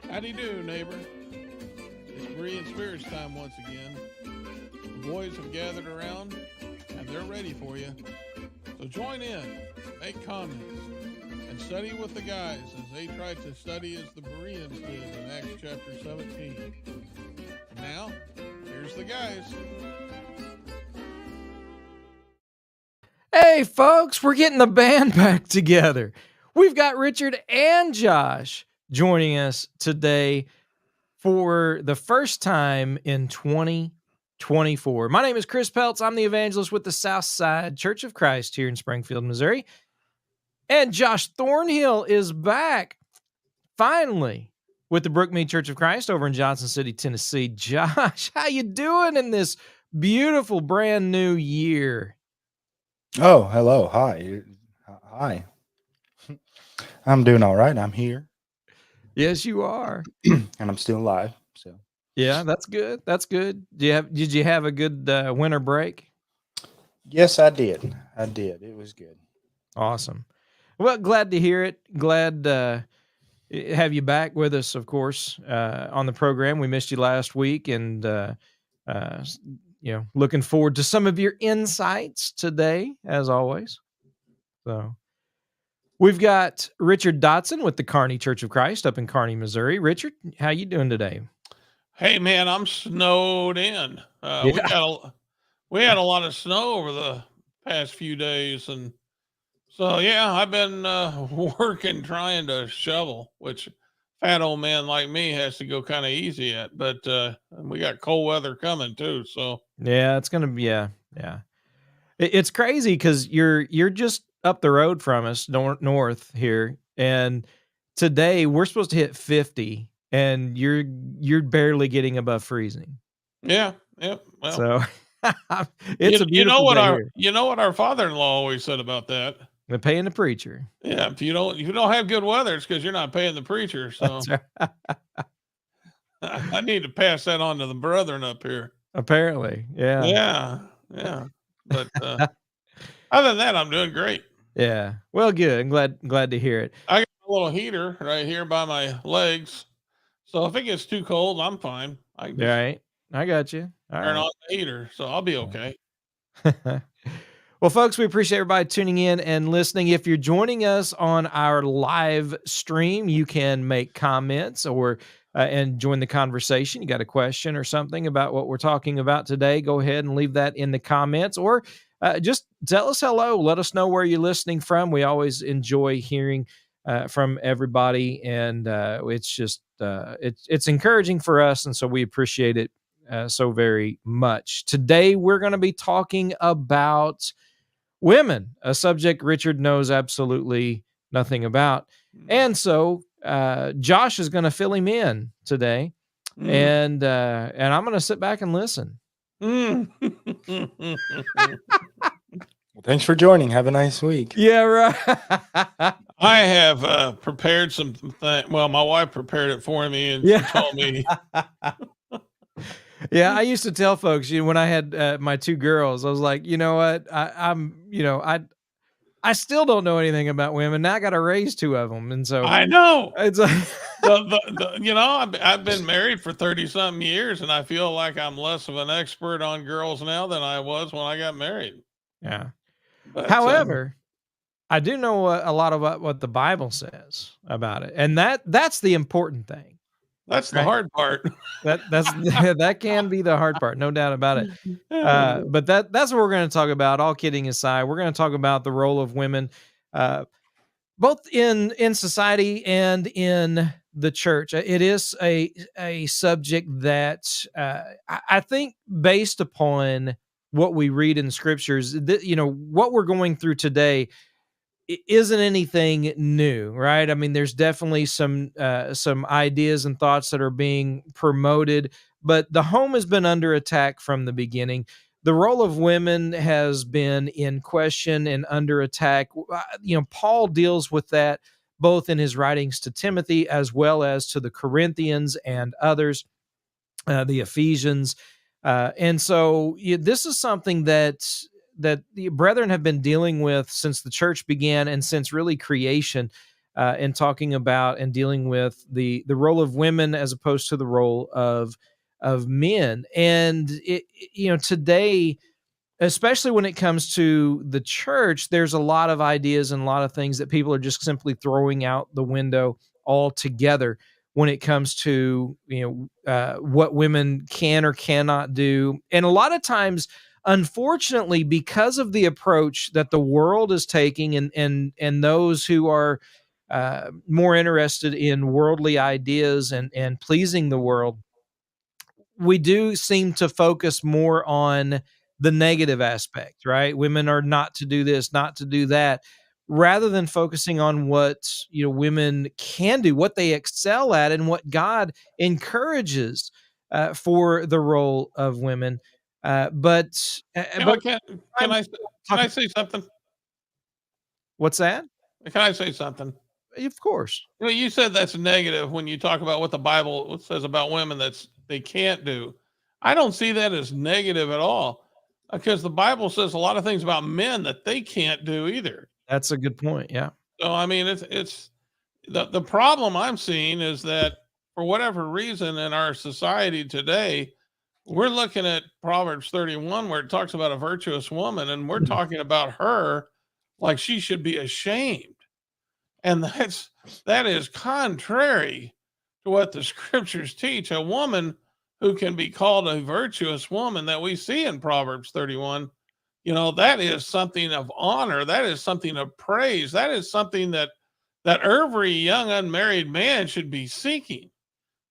How do you do, neighbor? It's Berean Spirits time once again. The boys have gathered around and they're ready for you. So join in, make comments, and study with the guys as they try to study as the Bereans did in Acts chapter 17. And now, here's the guys. Hey, folks, we're getting the band back together. We've got Richard and Josh joining us today for the first time in 2024. My name is Chris Peltz. I'm the evangelist with the Southside Church of Christ here in Springfield, Missouri. And Josh Thornhill is back, finally, with the Brookmead Church of Christ over in Johnson City, Tennessee. Josh, how you doing in this beautiful brand new year? Oh, hello. Hi. Hi. I'm doing all right. I'm here. Yes, you are. And I'm still alive. So Yeah, that's good. That's good. Did you have a good winter break? yes, I did. It was good. Awesome. Well, glad to hear it. Glad to have you back with us, of course, on the program. We missed you last week, and looking forward to some of your insights today, as always. So, we've got Richard Dotson with the Kearney Church of Christ up in Kearney, Missouri. Richard, how you doing today? Hey man, I'm snowed in. We had a lot of snow over the past few days, and so yeah, I've been working trying to shovel, which fat old man like me has to go kind of easy at. But we got cold weather coming too, so Yeah, it's gonna be yeah. It's crazy because you're just up the road from us, north here, and today we're supposed to hit 50, and you're barely getting above freezing. yeah. Well, So it's a you know beautiful what day here. our father-in-law always said about that. We're paying the preacher. Yeah, if you don't have good weather, it's because you're not paying the preacher. So That's right. I need to pass that on to the brethren up here. Apparently, yeah. Yeah. But other than that, I'm doing great. Yeah. Well, good. I'm glad to hear it. I got a little heater right here by my legs, so if it gets too cold, I'm fine. I can All just right. I got you. All turn right. on the heater, so I'll be okay. Well, folks, we appreciate everybody tuning in and listening. If you're joining us on our live stream, you can make comments or and join the conversation. You got a question or something about what we're talking about today, go ahead and leave that in the comments, or just tell us hello. Let us know where you're listening from. We always enjoy hearing from everybody, and it's just it's encouraging for us, and so we appreciate it so very much. Today, we're going to be talking about women, a subject Richard knows absolutely nothing about. And so Josh is going to fill him in today, and I'm going to sit back and listen. Well, thanks for joining. Have a nice week. Yeah, right. I have prepared some things. Well, my wife prepared it for me, and she told me. Yeah, I used to tell folks, when I had my two girls, I was like, you know what, I still don't know anything about women. Now I got to raise two of them, and so I know it's like, I've been married for 30-something years, and I feel like I'm less of an expert on girls now than I was when I got married. Yeah. But, however, I do know a lot about what the Bible says about it, and that's the important thing. That's the hard part. That can be the hard part, no doubt about it. But that's what we're going to talk about. All kidding aside, we're going to talk about the role of women, both in society and in the church. It is a subject that I think, based upon what we read in the scriptures, what we're going through today isn't anything new, right? I mean, there's definitely some ideas and thoughts that are being promoted, but the home has been under attack from the beginning. The role of women has been in question and under attack. Paul deals with that both in his writings to Timothy as well as to the Corinthians and others, the Ephesians. And so this is something that the brethren have been dealing with since the church began and since really creation. and talking about and dealing with the role of women as opposed to the role of men. And today, especially when it comes to the church, there's a lot of ideas and a lot of things that people are just simply throwing out the window altogether when it comes to what women can or cannot do. And a lot of times, unfortunately, because of the approach that the world is taking, and those who are more interested in worldly ideas and pleasing the world, we do seem to focus more on the negative aspect, right? Women are not to do this, not to do that, rather than focusing on what women can do, what they excel at, and what God encourages for the role of women. But Can, I'm can I can I talking. say something? What's that? Can I say something? Of course. You said that's negative when you talk about what the Bible says about women they can't do. I don't see that as negative at all, because the Bible says a lot of things about men that they can't do either. That's a good point. Yeah. So I mean, it's the problem I'm seeing is that for whatever reason in our society today, we're looking at Proverbs 31 where it talks about a virtuous woman, and we're talking about her like she should be ashamed. And that is contrary to what the scriptures teach. A woman who can be called a virtuous woman that we see in Proverbs 31, that is something of honor. That is something of praise. That is something that every young unmarried man should be seeking,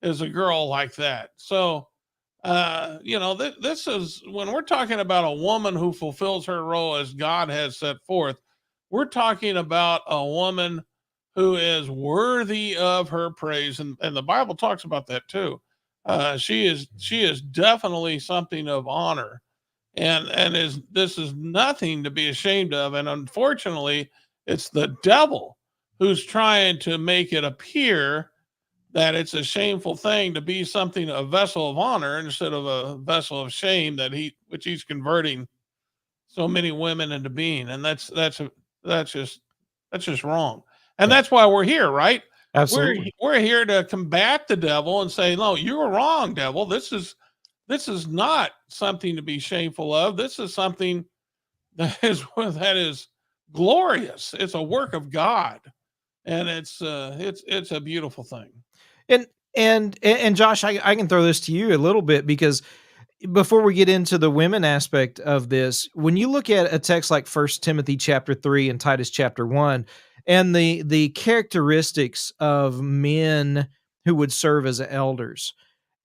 is a girl like that. So this is when we're talking about a woman who fulfills her role as God has set forth, we're talking about a woman who is worthy of her praise. And the Bible talks about that too. She is definitely something of honor, and this is nothing to be ashamed of. And unfortunately, it's the devil who's trying to make it appear that it's a shameful thing to be something, a vessel of honor, instead of a vessel of shame which he's converting so many women into being. And that's just wrong. And Yeah. that's why we're here, right? Absolutely. We're here to combat the devil and say, no, you were wrong, devil. This is not something to be shameful of. This is something that is glorious. It's a work of God, and it's a beautiful thing. And and Josh, I can throw this to you a little bit, because before we get into the women aspect of this, when you look at a text like First Timothy chapter 3 and Titus chapter 1, and the characteristics of men who would serve as elders,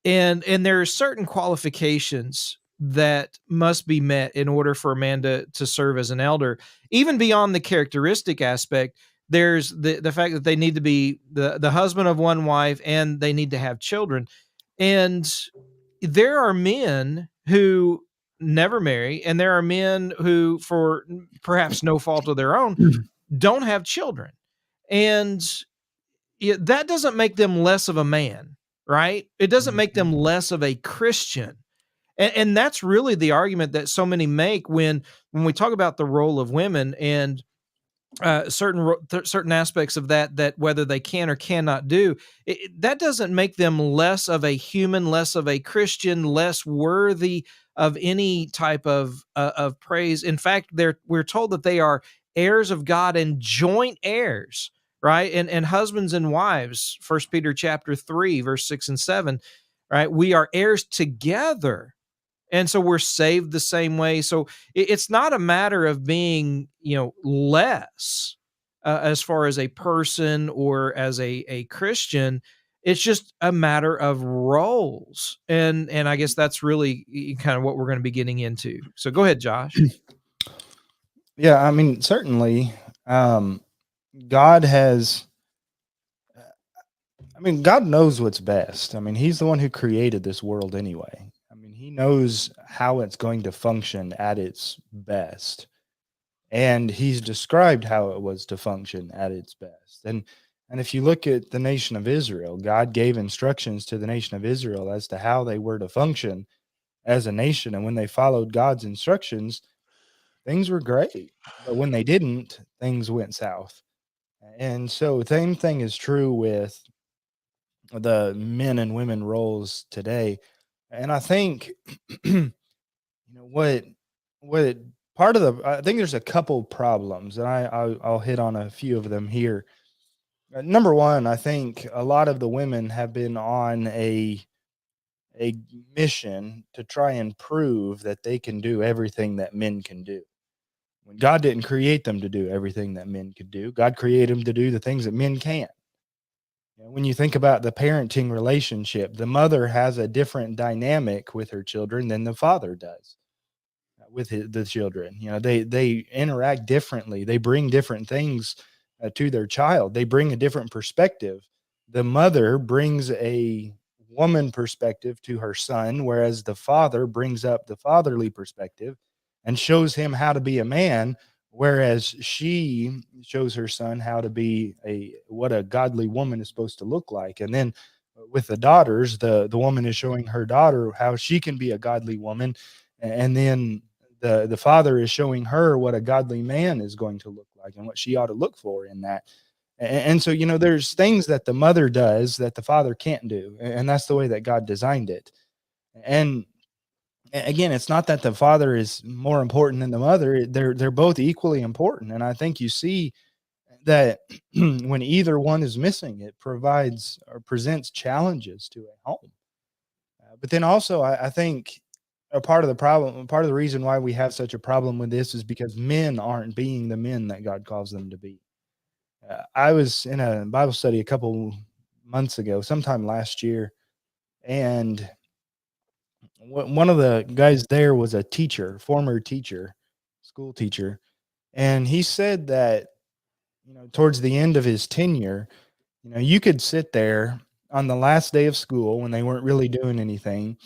and there are certain qualifications that must be met in order for a man to serve as an elder. Even beyond the characteristic aspect, there's the fact that they need to be the husband of one wife, and they need to have children. And there are men who never marry, and there are men who, for perhaps no fault of their own, don't have children. And that doesn't make them less of a man, right? It doesn't make them less of a Christian. And that's really the argument that so many make when we talk about the role of women, and certain aspects of that whether they can or cannot do, that doesn't make them less of a human, less of a Christian, less worthy of any type of praise. In fact, we're told that they are heirs of God and joint heirs, right? And husbands and wives, First Peter chapter 3 verse 6 and 7, right? We are heirs together, and so we're saved the same way. So it's not a matter of being less as far as a person or as a Christian. It's just a matter of roles, and I guess that's really kind of what we're going to be getting into. So go ahead, Josh. Yeah, I mean, certainly, God has. I mean, God knows what's best. I mean, He's the one who created this world anyway. I mean, He knows how it's going to function at its best. And He's described how it was to function at its best. And if you look at the nation of Israel, God gave instructions to the nation of Israel as to how they were to function as a nation. And when they followed God's instructions, things were great. But when they didn't, things went south. And so, same thing is true with the men and women roles today. And I think, what part of the, I think there's a couple problems, and I'll hit on a few of them here. Number one, I think a lot of the women have been on a mission to try and prove that they can do everything that men can do. When God didn't create them to do everything that men could do, God created them to do the things that men can't. When you think about the parenting relationship, the mother has a different dynamic with her children than the father does with the children. They interact differently. They bring different things to their child. They bring a different perspective. The mother brings a woman perspective to her son, whereas the father brings up the fatherly perspective and shows him how to be a man, whereas she shows her son how to be a what a godly woman is supposed to look like. And then with the daughters, the woman is showing her daughter how she can be a godly woman, and then the father is showing her what a godly man is going to look like and what she ought to look for in that. And so, there's things that the mother does that the father can't do, and that's the way that God designed it. And again, it's not that the father is more important than the mother. They're both equally important. And I think you see that when either one is missing, it provides or presents challenges to a home. But then also, I think a part of the problem, part of the reason why we have such a problem with this is because men aren't being the men that God calls them to be. I was in a Bible study a couple months ago, sometime last year, and one of the guys there was a teacher, former teacher, school teacher, and he said that towards the end of his tenure, you could sit there on the last day of school when they weren't really doing anything,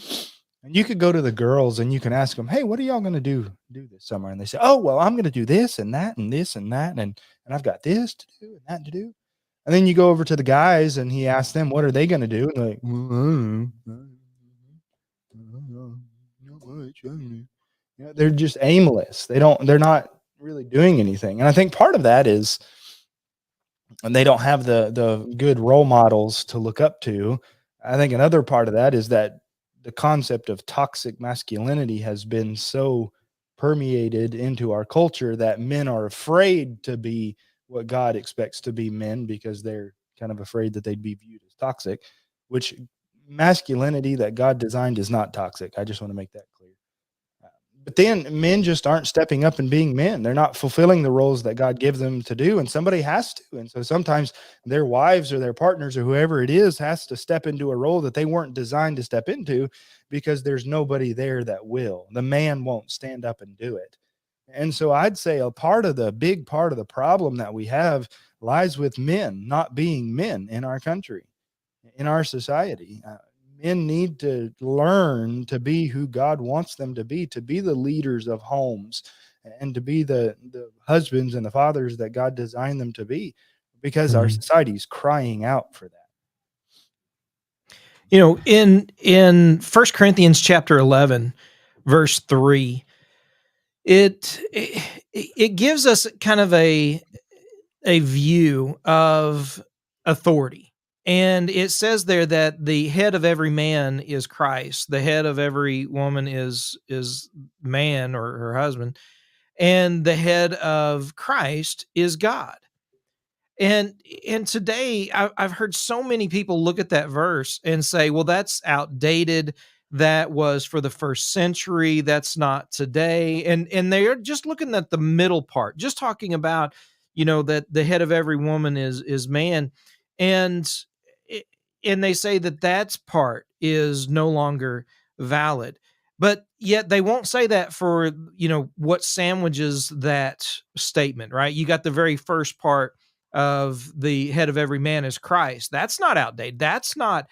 and you could go to the girls and you can ask them, "Hey, what are y'all going to do this summer?" And they say, "Oh, well, I'm going to do this and that and this and that, and I've got this to do and that to do." And then you go over to the guys and he asks them, "What are they going to do?" And they're like, "Well, I don't know. Not much. I don't know." They're just aimless. They're not really doing anything. And I think part of that is, and they don't have the good role models to look up to. I think another part of that is that the concept of toxic masculinity has been so permeated into our culture that men are afraid to be what God expects to be men because they're kind of afraid that they'd be viewed as toxic, which masculinity that God designed is not toxic. I just want to make that clear. But then men just aren't stepping up and being men. They're not fulfilling the roles that God gives them to do, and somebody has to. And so sometimes their wives or their partners or whoever it is has to step into a role that they weren't designed to step into because there's nobody there that will. The man won't stand up and do it. And so I'd say big part of the problem that we have lies with men not being men in our country, in our society. Men need to learn to be who God wants them to be the leaders of homes and to be the husbands and the fathers that God designed them to be, because our society is crying out for that. In 1 Corinthians chapter 11, verse 3, it gives us kind of a view of authority. And it says there that the head of every man is Christ. The head of every woman is man or her husband. And the head of Christ is God. And today I've heard so many people look at that verse and say, well, that's outdated. That was for the first century. That's not today. And they're just looking at the middle part, just talking about, that the head of every woman is man. And and they say that part is no longer valid. But yet they won't say that for, what sandwiches that statement, right? You got the very first part of the head of every man is Christ. That's not outdated. That's not,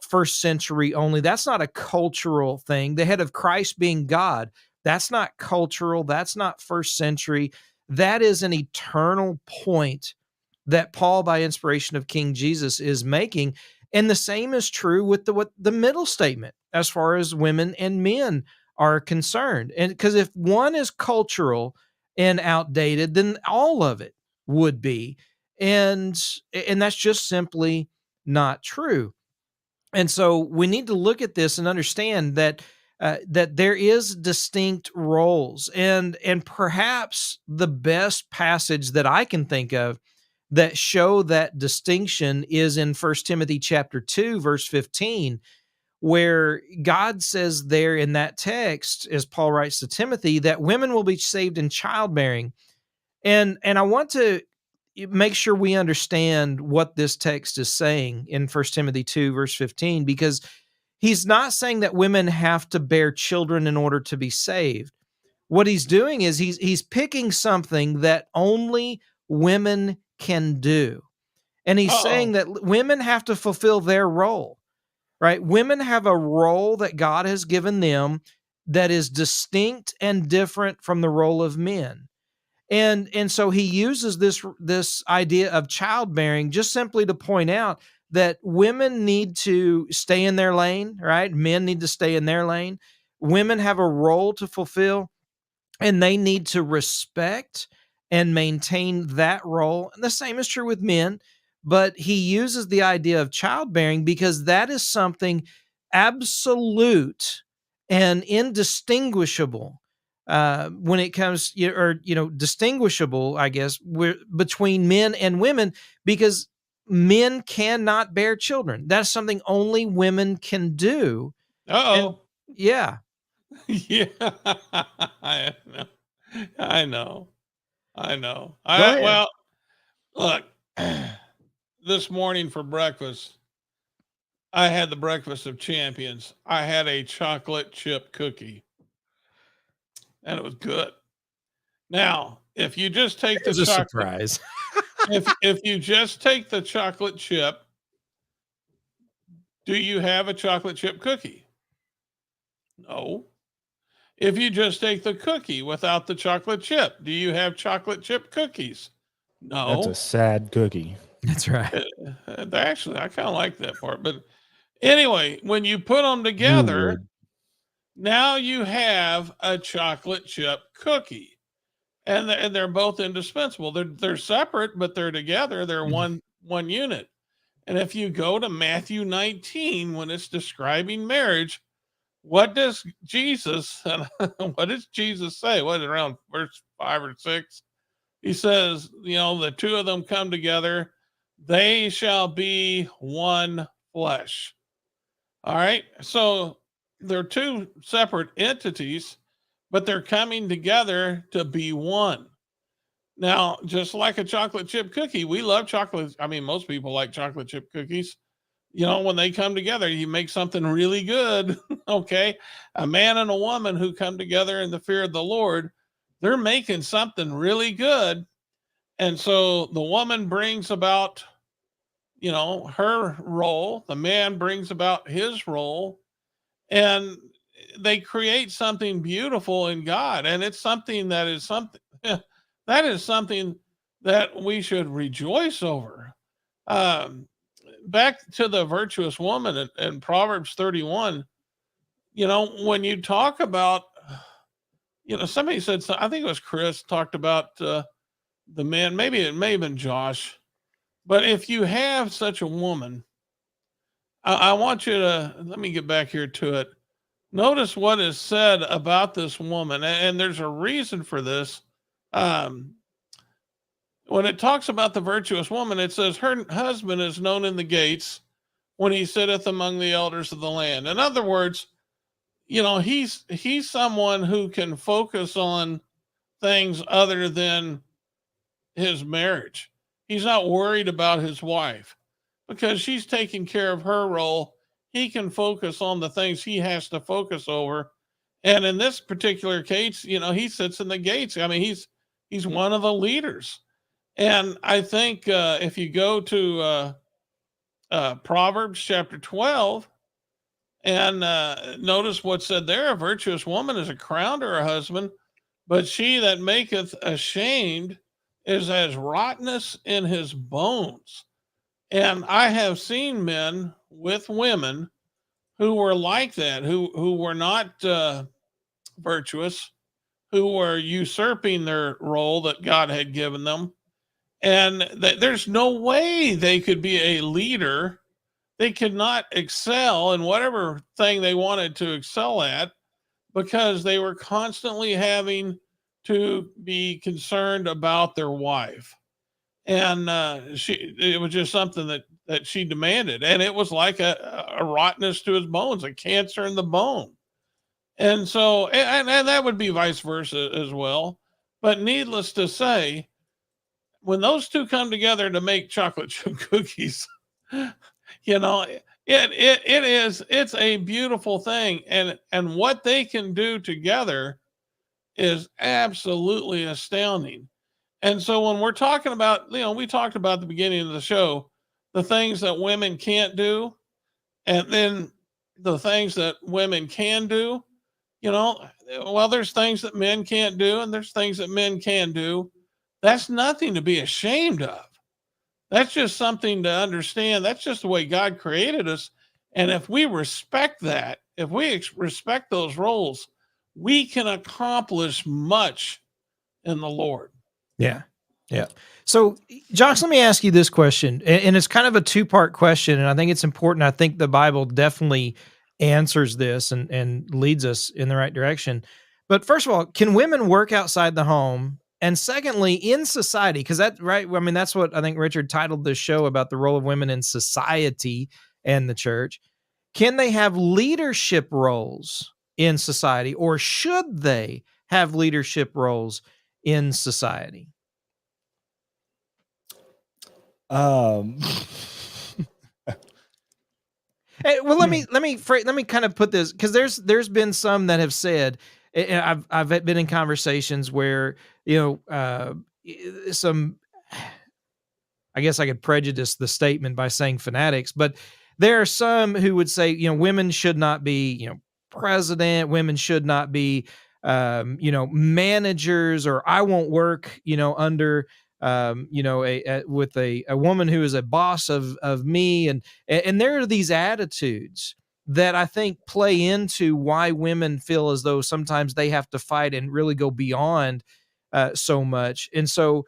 first century only. That's not a cultural thing. The head of Christ being God, that's not cultural. That's not first century. That is an eternal point that Paul, by inspiration of King Jesus, is making. And the same is true with the middle statement as far as women and men are concerned. And because if one is cultural and outdated, then all of it would be. and that's just simply not true. And so we need to look at this and understand that that there is distinct roles, and perhaps the best passage that I can think of that show that distinction is in First Timothy chapter 2 verse 15, where God says there in that text, as Paul writes to Timothy, that women will be saved in childbearing. And I want to make sure we understand what this text is saying in First Timothy 2 verse 15, because he's not saying that women have to bear children in order to be saved. What he's doing is he's picking something that only women can do. And he's Uh-oh. saying that women have to fulfill their role, right? Women have a role that God has given them that is distinct and different from the role of men. And so he uses this idea of childbearing just simply to point out that women need to stay in their lane, right? Men need to stay in their lane. Women have a role to fulfill, and they need to respect and maintain that role. And the same is true with men, but he uses the idea of childbearing because that is something absolute and indistinguishable when it comes, distinguishable, I guess, between men and women, because men cannot bear children. That's something only women can do. And Uh-oh. yeah, Yeah. I know. I know. I know. go ahead. Well, look, this morning for breakfast, I had the breakfast of champions. I had a chocolate chip cookie, and it was good. Now, if you just take the There's a chocolate, surprise. if you just take the chocolate chip, do you have a chocolate chip cookie? No. If you just take the cookie without the chocolate chip, do you have chocolate chip cookies? That's a No. sad cookie. That's right. Actually, I kind of like that part. But anyway, when you put them You together, would. now you have a chocolate chip cookie. And they're both indispensable. They're separate, but they're together. They're one unit. And if you go to Matthew 19, when it's describing marriage, what does Jesus what does Jesus say? What is around verse 5 or 6? He says, the two of them come together, they shall be one flesh. All right. So they're two separate entities, but they're coming together to be one. Now, just like a chocolate chip cookie, we love chocolate. I mean, most people like chocolate chip cookies. When they come together, you make something really good. Okay. A man and a woman who come together in the fear of the Lord, they're making something really good. And so the woman brings about, her role, the man brings about his role, and they create something beautiful in God. And it's something that is something that is something that we should rejoice over. Um, Back to the virtuous woman in Proverbs 31, when you talk about, somebody said, I think it was Chris talked about the men, maybe it may have been Josh, but if you have such a woman, I want you to, let me get back here to it. Notice what is said about this woman, and there's a reason for this. Um, when it talks about the virtuous woman, it says her husband is known in the gates when he sitteth among the elders of the land. In other words, he's someone who can focus on things other than his marriage. He's not worried about his wife because she's taking care of her role. He can focus on the things he has to focus over. And in this particular case, he sits in the gates. I mean, he's one of the leaders. And I think if you go to Proverbs chapter 12 and notice what's said there, a virtuous woman is a crown to her husband, but she that maketh ashamed is as rottenness in his bones. And I have seen men with women who were like that, who were not virtuous, who were usurping their role that God had given them. and there's no way they could be a leader. They could not excel in whatever thing they wanted to excel at because they were constantly having to be concerned about their wife. And it was just something that she demanded. And it was like a rottenness to his bones, a cancer in the bone. And so, and that would be vice versa as well. But needless to say, when those two come together to make chocolate chip cookies, you know, it's a beautiful thing. And what they can do together is absolutely astounding. And so when we're talking about, we talked about at the beginning of the show, the things that women can't do, and then the things that women can do, well, there's things that men can't do, and there's things that men can do. That's nothing to be ashamed of. That's just something to understand. That's just the way God created us. And if we respect that, if we respect those roles, we can accomplish much in the Lord. Yeah. Yeah. So, Josh, let me ask you this question, and it's kind of a two-part question, and I think it's important. I think the Bible definitely answers this and leads us in the right direction. But first of all, can women work outside the home? And secondly, in society, because that's right. I mean, that's what I think Richard titled this show about, the role of women in society and the church. Can they have leadership roles in society, or should they have leadership roles in society? Well, let me kind of put this, because there's been some that have said, and I've been in conversations where some, I guess I could prejudice the statement by saying fanatics, but there are some who would say, women should not be, president, women should not be, managers, or I won't work, under, with a woman who is a boss of me. And there are these attitudes that I think play into why women feel as though sometimes they have to fight and really go beyond so much. And so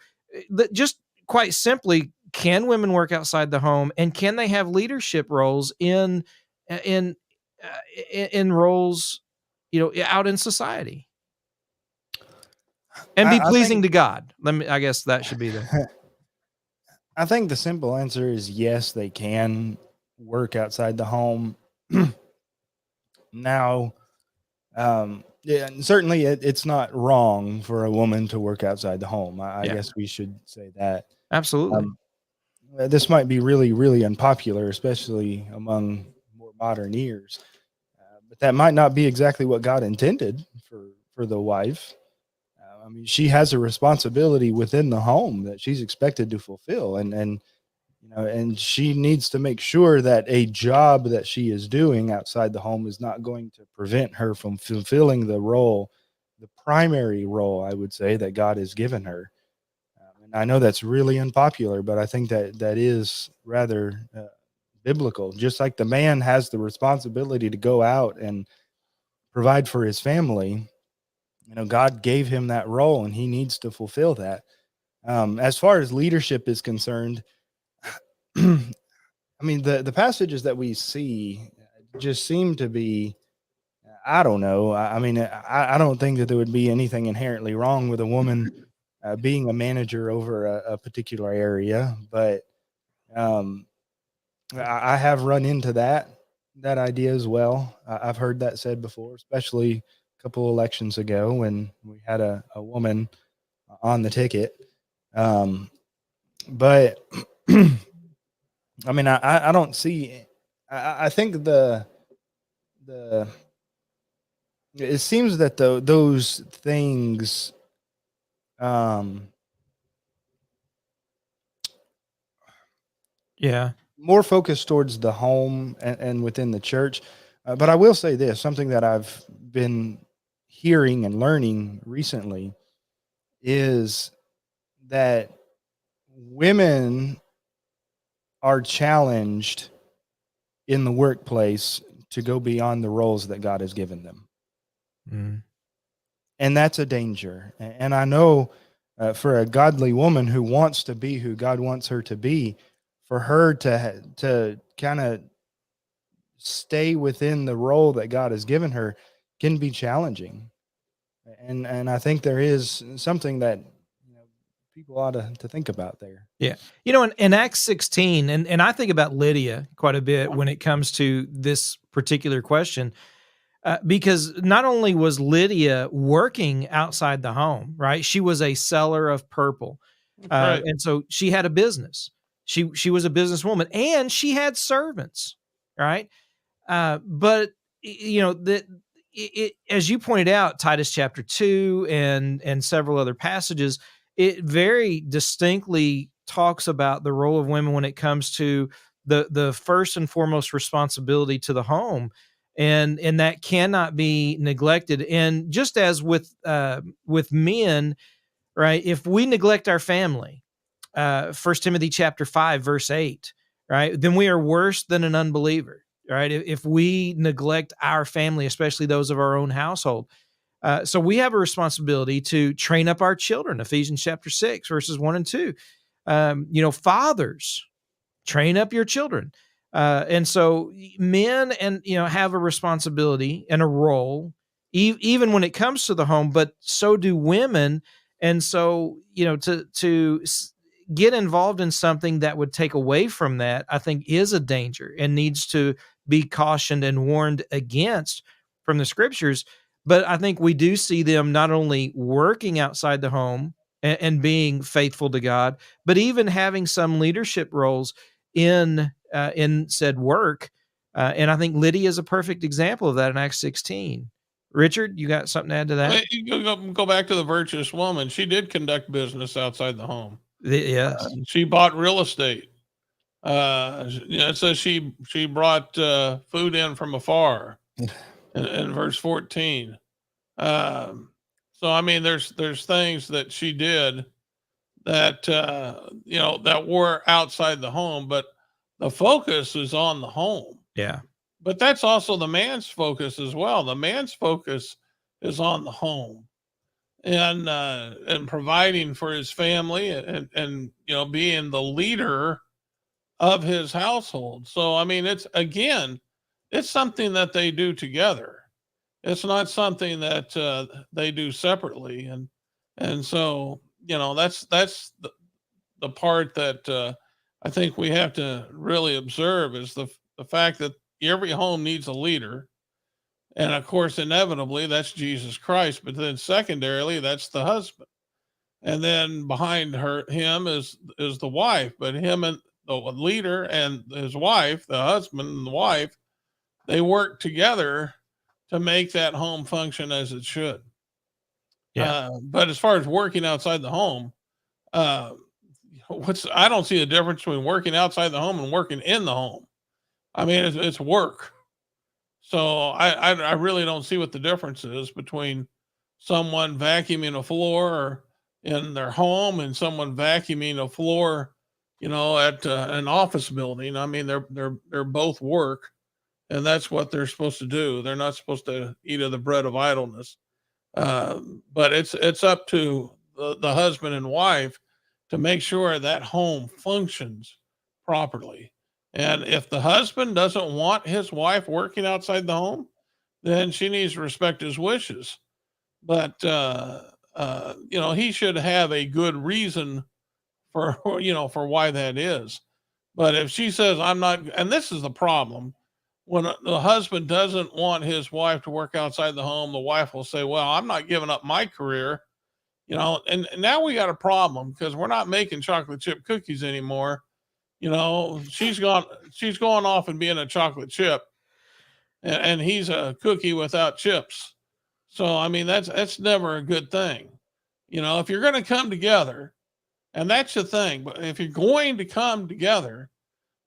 just quite simply, can women work outside the home, and can they have leadership roles in roles, out in society, and be pleasing to God? I guess that should be the. I think the simple answer is yes, they can work outside the home. Now, yeah, certainly it's not wrong for a woman to work outside the home. I guess we should say that. Absolutely. This might be really, really unpopular, especially among more modern ears, but that might not be exactly what God intended for the wife. I mean, she has a responsibility within the home that she's expected to fulfill, and she needs to make sure that a job that she is doing outside the home is not going to prevent her from fulfilling the primary role, I would say, that God has given her. And I know that's really unpopular, but I think that is rather biblical. Just like the man has the responsibility to go out and provide for his family, God gave him that role, and he needs to fulfill that. As far as leadership is concerned, I mean, the passages that we see just seem to be, I don't know. I mean, I don't think that there would be anything inherently wrong with a woman being a manager over a particular area, but I have run into that idea as well. I've heard that said before, especially a couple elections ago when we had a woman on the ticket. But I mean, I don't see. I think it seems that those things more focused towards the home and within the church. But I will say this, something that I've been hearing and learning recently is that women are challenged in the workplace to go beyond the roles that God has given them. And that's a danger. And I know for a godly woman who wants to be who God wants her to be, for her to kind of stay within the role that God has given her can be challenging. And I think there is something that people ought to think about there. Yeah. In Acts 16, and I think about Lydia quite a bit when it comes to this particular question, because not only was Lydia working outside the home, right? She was a seller of purple. Right. And so she had a business. She was a businesswoman, and she had servants, right? But as you pointed out, Titus chapter 2 and several other passages, it very distinctly talks about the role of women when it comes to the first and foremost responsibility to the home, and that cannot be neglected. And just as with men, right? If we neglect our family, 1 Timothy chapter 5, verse 8, right? Then we are worse than an unbeliever, right? If we neglect our family, especially those of our own household. So we have a responsibility to train up our children, Ephesians chapter 6, verses 1 and 2. Fathers, train up your children. And so men have a responsibility and a role, even when it comes to the home, but so do women. And so, to get involved in something that would take away from that, I think is a danger and needs to be cautioned and warned against from the scriptures. But I think we do see them not only working outside the home and being faithful to God, but even having some leadership roles in said work. And I think Lydia is a perfect example of that in Acts 16. Richard, you got something to add to that? Well, you go back to the virtuous woman. She did conduct business outside the home. Yes. She bought real estate. It says she brought food in from afar in verse 14. So I mean, there's things that she did that that were outside the home, but the focus is on the home. Yeah. But that's also the man's focus as well. The man's focus is on the home and providing for his family and being the leader of his household. So I mean, it's something that they do together. It's not something that they do separately, and so that's the part that I think we have to really observe is the fact that every home needs a leader, and of course, inevitably, that's Jesus Christ. But then, secondarily, that's the husband, and then behind him is the wife. But him and the leader and his wife, the husband and the wife, they work together to make that home function as it should. Yeah. But as far as working outside the home, I don't see a difference between working outside the home and working in the home. I mean, it's work. So I really don't see what the difference is between someone vacuuming a floor in their home and someone vacuuming a floor, at an office building. I mean, they're both work, and that's what they're supposed to do. They're not supposed to eat of the bread of idleness. But it's up to the husband and wife to make sure that home functions properly. And if the husband doesn't want his wife working outside the home, then she needs to respect his wishes. But he should have a good reason for for why that is. But if she says I'm not, and this is the problem, when the husband doesn't want his wife to work outside the home, the wife will say, "Well, I'm not giving up my career." And now we got a problem because we're not making chocolate chip cookies anymore. She's going off and being a chocolate chip, and he's a cookie without chips. So I mean, that's never a good thing. If you're going to come together, and that's the thing. But if you're going to come together,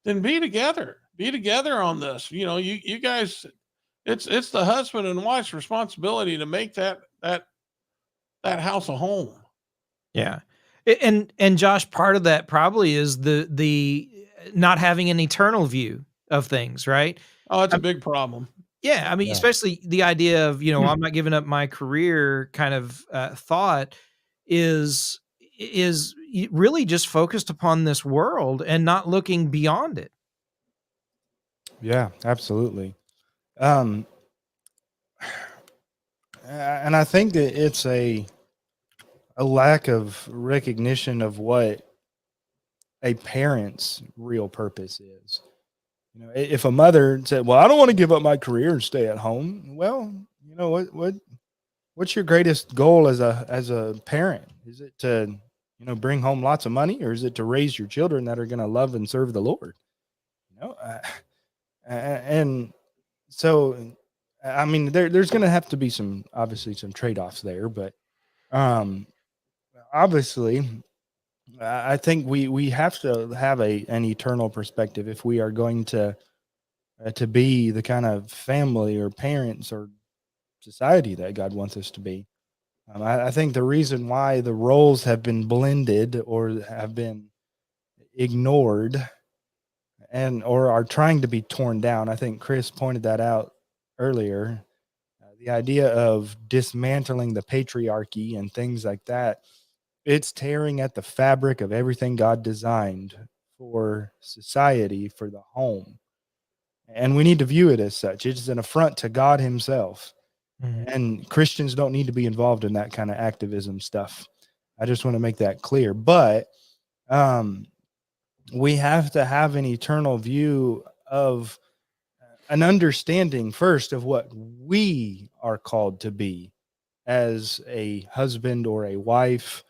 then be together. Be together on this. You guys, it's the husband and wife's responsibility to make that house a home. Yeah. And Josh, part of that probably is the not having an eternal view of things, right? Oh, it's a big problem. Yeah, I mean, Yeah. especially the idea of, I'm not giving up my career kind of thought is, is really just focused upon this world and not looking beyond it. Yeah, absolutely. Um, and I think that it's a lack of recognition of what a parent's real purpose is. You know, if a mother said, "Well, I don't want to give up my career and stay at home," well, you know what's your greatest goal as a parent? Is it to, you know, bring home lots of money, or is it to raise your children that are going to love and serve the Lord? You know, and so I mean, there's going to have to be obviously some trade-offs there, but um, obviously, I think we have to have an eternal perspective if we are going to be the kind of family or parents or society that God wants us to be. I think the reason why the roles have been blended or have been ignored and or are trying to be torn down, I think Chris pointed that out earlier. The idea of dismantling the patriarchy and things like that, it's tearing at the fabric of everything God designed for society, for the home. And we need to view it as such. It is an affront to God himself. And Christians don't need to be involved in that kind of activism stuff. I just want to make that clear. But we have to have an eternal view of an understanding first of what we are called to be as a husband or a wife,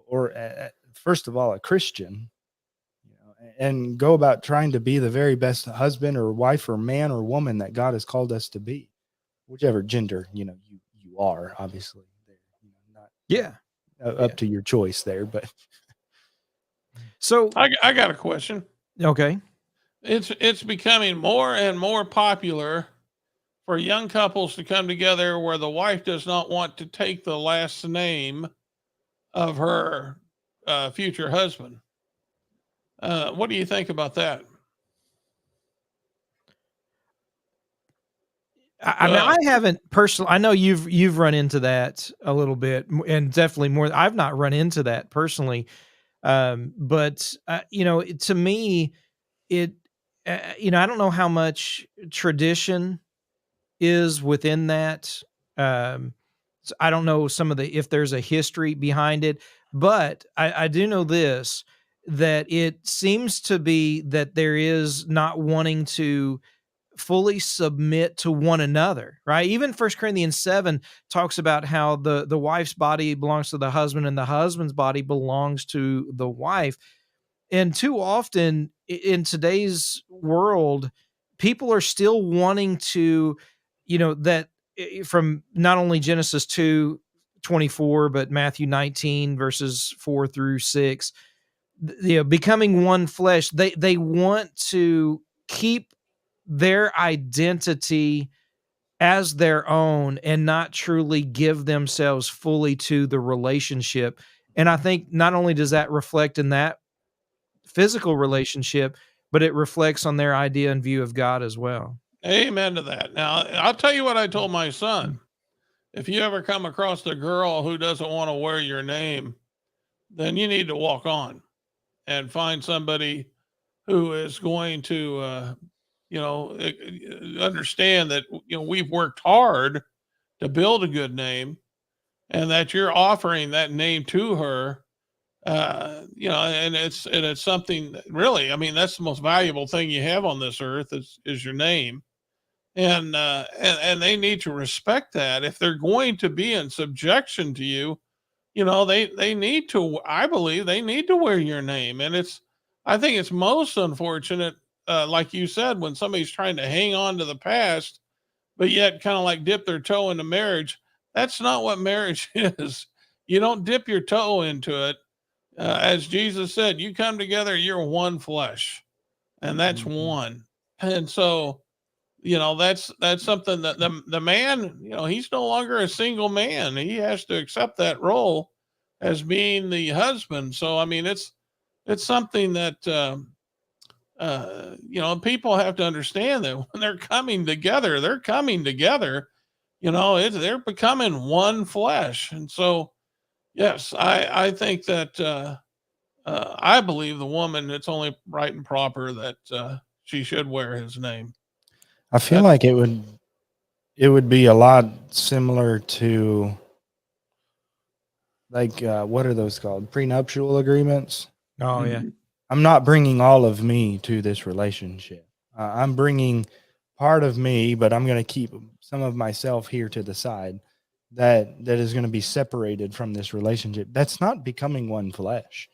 or first of all, a Christian, you know, and go about trying to be the very best husband or wife or man or woman that God has called us to be, whichever gender, you know, you are, obviously, there, you know, not up to your choice there, but So I got a question. okay. It's becoming more and more popular for young couples to come together where the wife does not want to take the last name of her future husband. What do you think about that? I mean, I haven't personally. I know you've run into that a little bit, and definitely more. I've not run into that personally, but you know, to me, it. You know, I don't know how much tradition is within that. So I don't know some of the if there's a history behind it, but I do know this, that it seems to be that there is not wanting to fully submit to one another, right? Even First Corinthians 7 talks about how the wife's body belongs to the husband and the husband's body belongs to the wife. And too often in today's world, people are still wanting to, you know, that from not only Genesis 2:24, but Matthew 19 verses 4 through 6, you know, becoming one flesh. They want to keep their identity as their own and not truly give themselves fully to the relationship. And I think not only does that reflect in that physical relationship, but it reflects on their idea and view of God as well. Amen to that. Now, I'll tell you what I told my son. If you ever come across a girl who doesn't want to wear your name, then you need to walk on and find somebody who is going to, you know, understand that, you know, we've worked hard to build a good name and that you're offering that name to her. You know, and it's something that really, I mean, that's the most valuable thing you have on this earth is your name. And they need to respect that. If they're going to be in subjection to you, you know, they need to, I believe they need to wear your name. And I think it's most unfortunate, like you said, when somebody's trying to hang on to the past, but yet kind of like dip their toe into marriage. That's not what marriage is. You don't dip your toe into it. As Jesus said, you come together, you're one flesh, and that's one. And so, you know, that's something that the man, you know, he's no longer a single man. He has to accept that role as being the husband. So I mean, it's something that you know, people have to understand that when they're coming together, they're coming together. You know, they're becoming one flesh, and so Yes, I think that I believe the woman. It's only right and proper that she should wear his name. I feel That like it would be a lot similar to like what are those called? Prenuptial agreements. Oh yeah. Mhm. I'm not bringing all of me to this relationship. I'm bringing part of me, but I'm going to keep some of myself here to the side. That is going to be separated from this relationship. That's not becoming one flesh.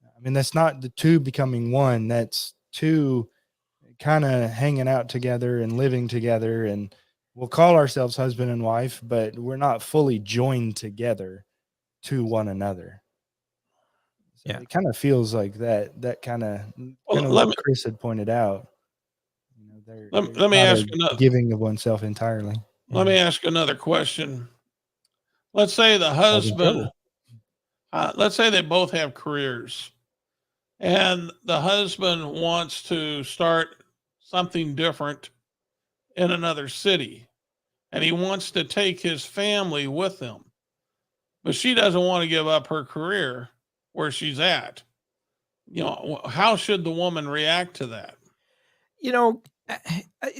I mean, that's not the two becoming one. That's two kind of hanging out together and living together, and we'll call ourselves husband and wife, but we're not fully joined together to one another. So Yeah. it kind of feels like that kind of Let what me Chris had pointed out. You know, there's let me not ask a another. giving of oneself entirely. Let me ask another question. Let's say the Causing husband. trouble. Let's say they both have careers, and the husband wants to start something different in another city, and he wants to take his family with him, but she doesn't want to give up her career where she's at. How should the woman react to that? You know,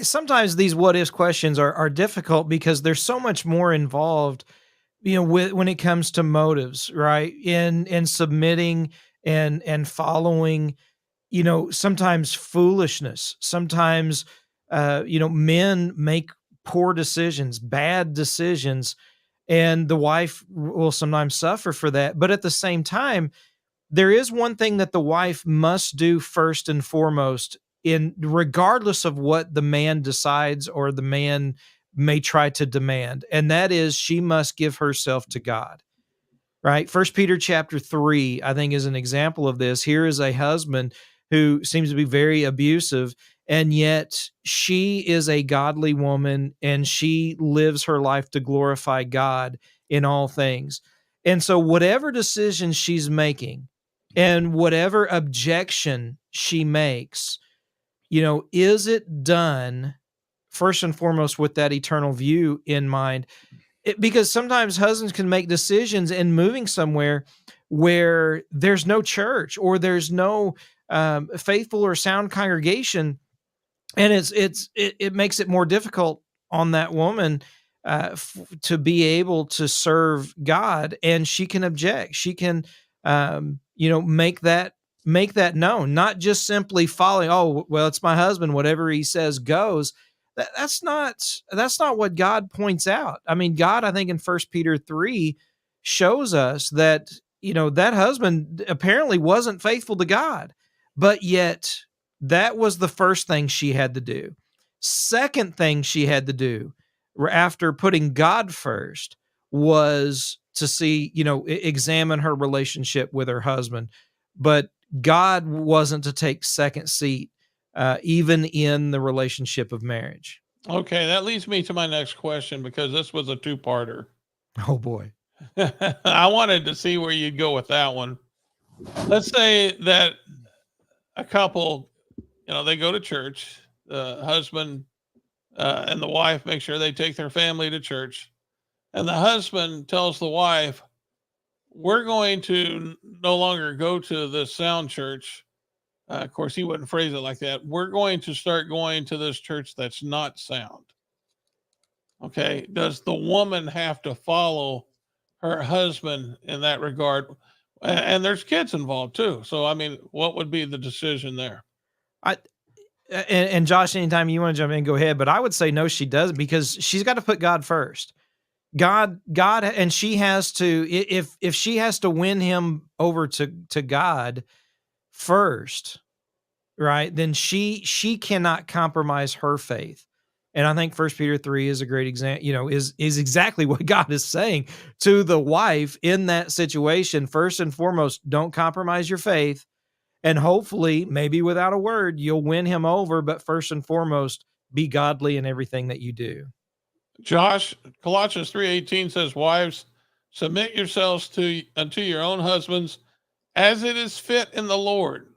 sometimes these what if questions are difficult because there's so much more involved, when it comes to motives, right? In submitting and following, sometimes foolishness, sometimes men make poor decisions, bad decisions, and the wife will sometimes suffer for that. But at the same time, there is one thing that the wife must do first and foremost, in regardless of what the man decides or the man may try to demand, and that is she must give herself to God. Right? First Peter chapter 3, I think, is an example of this. Here is a husband who seems to be very abusive, and yet she is a godly woman and she lives her life to glorify God in all things. And so whatever decision she's making and whatever objection she makes, is it done first and foremost with that eternal view in mind? Because sometimes husbands can make decisions in moving somewhere where there's no church or there's no faithful or sound congregation, and it makes it more difficult on that woman to be able to serve God, and she can object. She can, make that known, not just simply following. Oh, well, it's my husband. Whatever he says goes. That's not what God points out. I mean, God, I think in First Peter 3 shows us that that husband apparently wasn't faithful to God, but yet that was the first thing she had to do. Second thing she had to do after putting God first was to see, examine her relationship with her husband. But God wasn't to take second seat, even in the relationship of marriage. Okay, that leads me to my next question because this was a two-parter. Oh boy. I wanted to see where you'd go with that one. Let's say that a couple, they go to church. The husband and the wife make sure they take their family to church. And the husband tells the wife, we're going to no longer go to this sound church. Of course, he wouldn't phrase it like that. We're going to start going to this church that's not sound. Okay. Does the woman have to follow her husband in that regard? And there's kids involved too. So, I mean, what would be the decision there? I and Josh, anytime you want to jump in, go ahead. But I would say no, she doesn't, because she's got to put God first. God, and she has to, if she has to win him over to God first, right? Then she cannot compromise her faith. And I think First Peter 3 is a great example, is exactly what God is saying to the wife in that situation. First and foremost, don't compromise your faith. And hopefully, maybe without a word, you'll win him over. But first and foremost, be godly in everything that you do. Josh, Colossians 3:18 says, wives, submit yourselves unto your own husbands as it is fit in the Lord.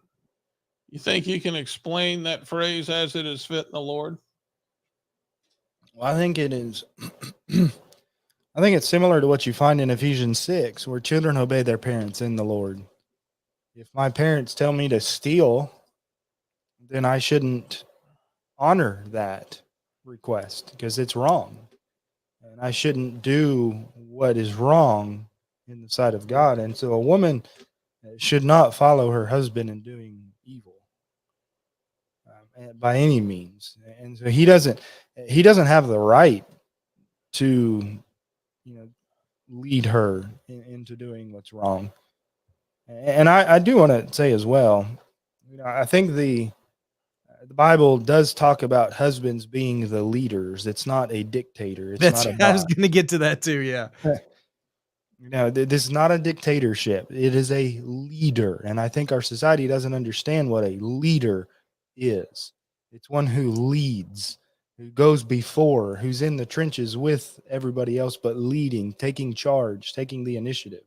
You think you can explain that phrase, as it is fit in the Lord? Well, I think it is. I think it's similar to what you find in Ephesians 6, where children obey their parents in the Lord. If my parents tell me to steal, then I shouldn't honor that request because it's wrong. And I shouldn't do what is wrong in the sight of God. And so a woman should not follow her husband in doing evil by any means. And so he doesn't have the right to, lead her into doing what's wrong. And I do want to say as well, I think the Bible does talk about husbands being the leaders. It's not a dictator. It's That's not a I was boss. going to get to that too. Yeah. This is not a dictatorship. It is a leader. And I think our society doesn't understand what a leader is. It's one who leads, who goes before, who's in the trenches with everybody else, but leading, taking charge, taking the initiative.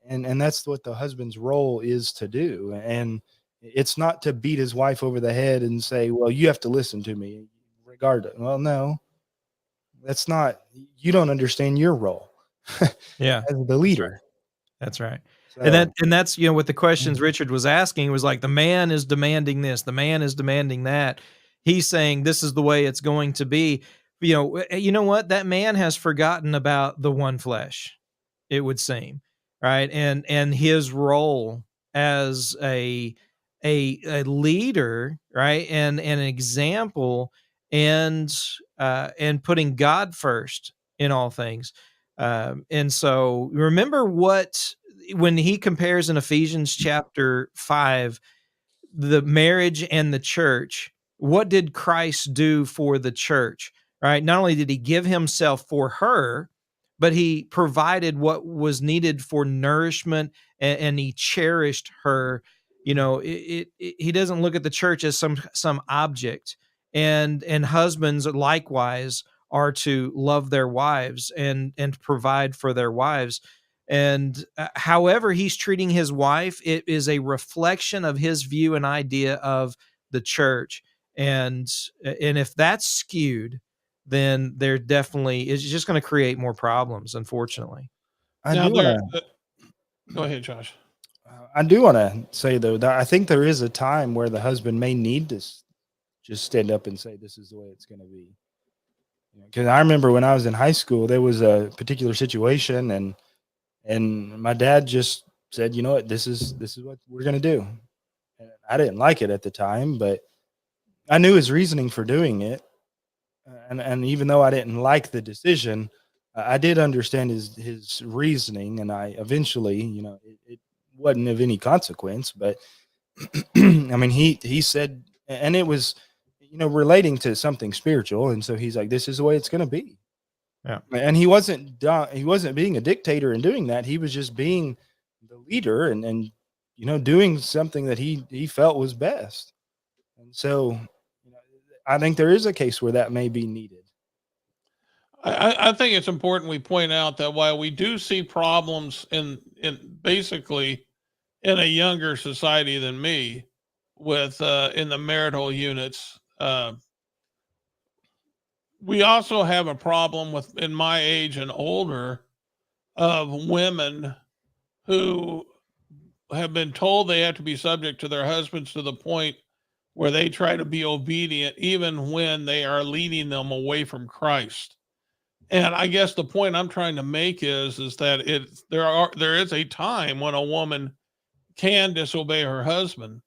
And that's what the husband's role is to do. And it's not to beat his wife over the head and say, well, you have to listen to me regardless. Well, no, that's not, you don't understand your role. Yeah. As the leader. That's right. So, And that's, what the questions Richard was asking was like, the man is demanding this, the man is demanding that. He's saying this is the way it's going to be. You know what? That man has forgotten about the one flesh, it would seem, right? And his role as a leader, right? And an example, and putting God first in all things. And so remember when he compares in Ephesians chapter 5, the marriage and the church, what did Christ do for the church, right? Not only did he give himself for her, but he provided what was needed for nourishment, and he cherished her. He doesn't look at the church as some object, and husbands likewise are to love their wives and provide for their wives. And however he's treating his wife, it is a reflection of his view and idea of the church. And if that's skewed, then there definitely is just going to create more problems, unfortunately. I Now do want go ahead, Josh. to say though that I think there is a time where the husband may need to just stand up and say, this is the way it's going to be. Because I remember when I was in high school, there was a particular situation, and my dad just said, you know what, this is what we're going to do. And I didn't like it at the time, but I knew his reasoning for doing it. And even though I didn't like the decision, I did understand his reasoning, and I eventually, it wasn't of any consequence. But I mean, he said, and it was, relating to something spiritual, and so he's like, "This is the way it's going to be." Yeah, and he wasn't being a dictator in doing that. He was just being the leader, and doing something that he felt was best. And so, I think there is a case where that may be needed. I think it's important we point out that while we do see problems in basically in a younger society than me with in the marital units, we also have a problem with in my age and older of women who have been told they have to be subject to their husbands to the point where they try to be obedient even when they are leading them away from Christ. And I guess the point I'm trying to make is that there is a time when a woman can disobey her husband.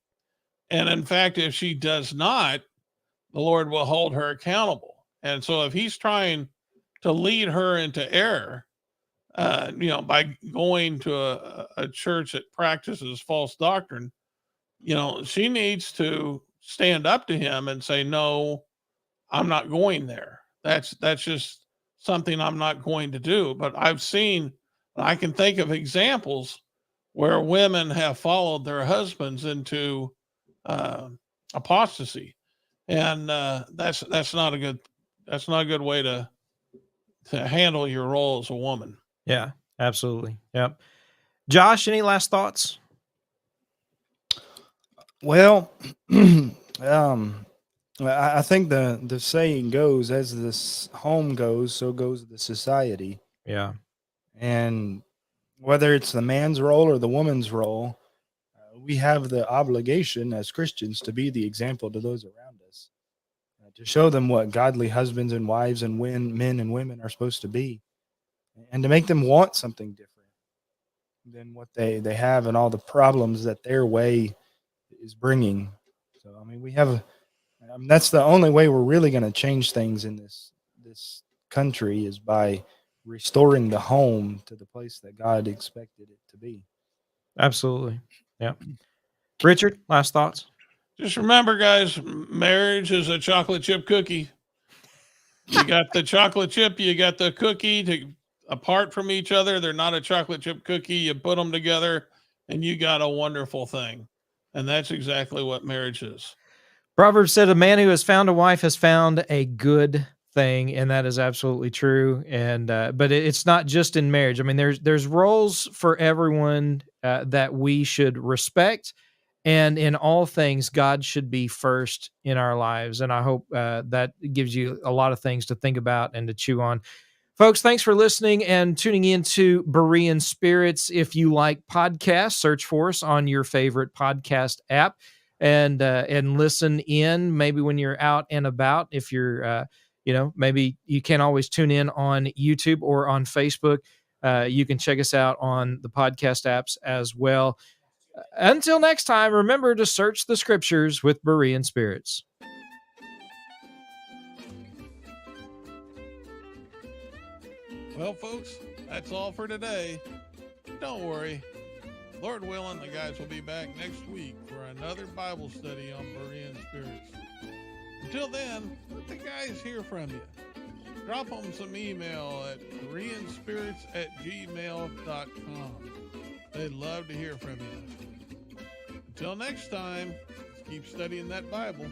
And in fact, if she does not, the Lord will hold her accountable. And so if he's trying to lead her into error, by going to a church that practices false doctrine, she needs to stand up to him and say, no, I'm not going there. That's just something I'm not going to do. But I can think of examples where women have followed their husbands into apostasy, and that's not a good way to handle your role as a woman. Yeah, absolutely. Yep. Josh, any last thoughts? Well, I think the saying goes, as this home goes, so goes the society. Yeah. And whether it's the man's role or the woman's role, we have the obligation as Christians to be the example to those around us, to show them what godly husbands and wives and men and women are supposed to be, and to make them want something different than what they have and all the problems that their way is bringing. So, I mean, that's the only way we're really going to change things in this country, is by restoring the home to the place that God expected it to be. Absolutely. Yeah. Richard, last thoughts? Just remember, guys, marriage is a chocolate chip cookie. You got the chocolate chip, you got the cookie. Apart from each other, they're not a chocolate chip cookie. You put them together and you got a wonderful thing. And that's exactly what marriage is. Proverbs said, "A man who has found a wife has found a good thing," and that is absolutely true. And but it's not just in marriage. I mean, there's roles for everyone that we should respect, and in all things, God should be first in our lives. And I hope that gives you a lot of things to think about and to chew on. Folks, thanks for listening and tuning in to Berean Spirits. If you like podcasts, search for us on your favorite podcast app and listen in. Maybe when you're out and about, if you're maybe you can't always tune in on YouTube or on Facebook. You can check us out on the podcast apps as well. Until next time, remember to search the scriptures with Berean Spirits. Well, folks, that's all for today. Don't worry. Lord willing, the guys will be back next week for another Bible study on Berean Spirits. Until then, let the guys hear from you. Drop them some email at bereanspirits@gmail.com. They'd love to hear from you. Until next time, let's keep studying that Bible.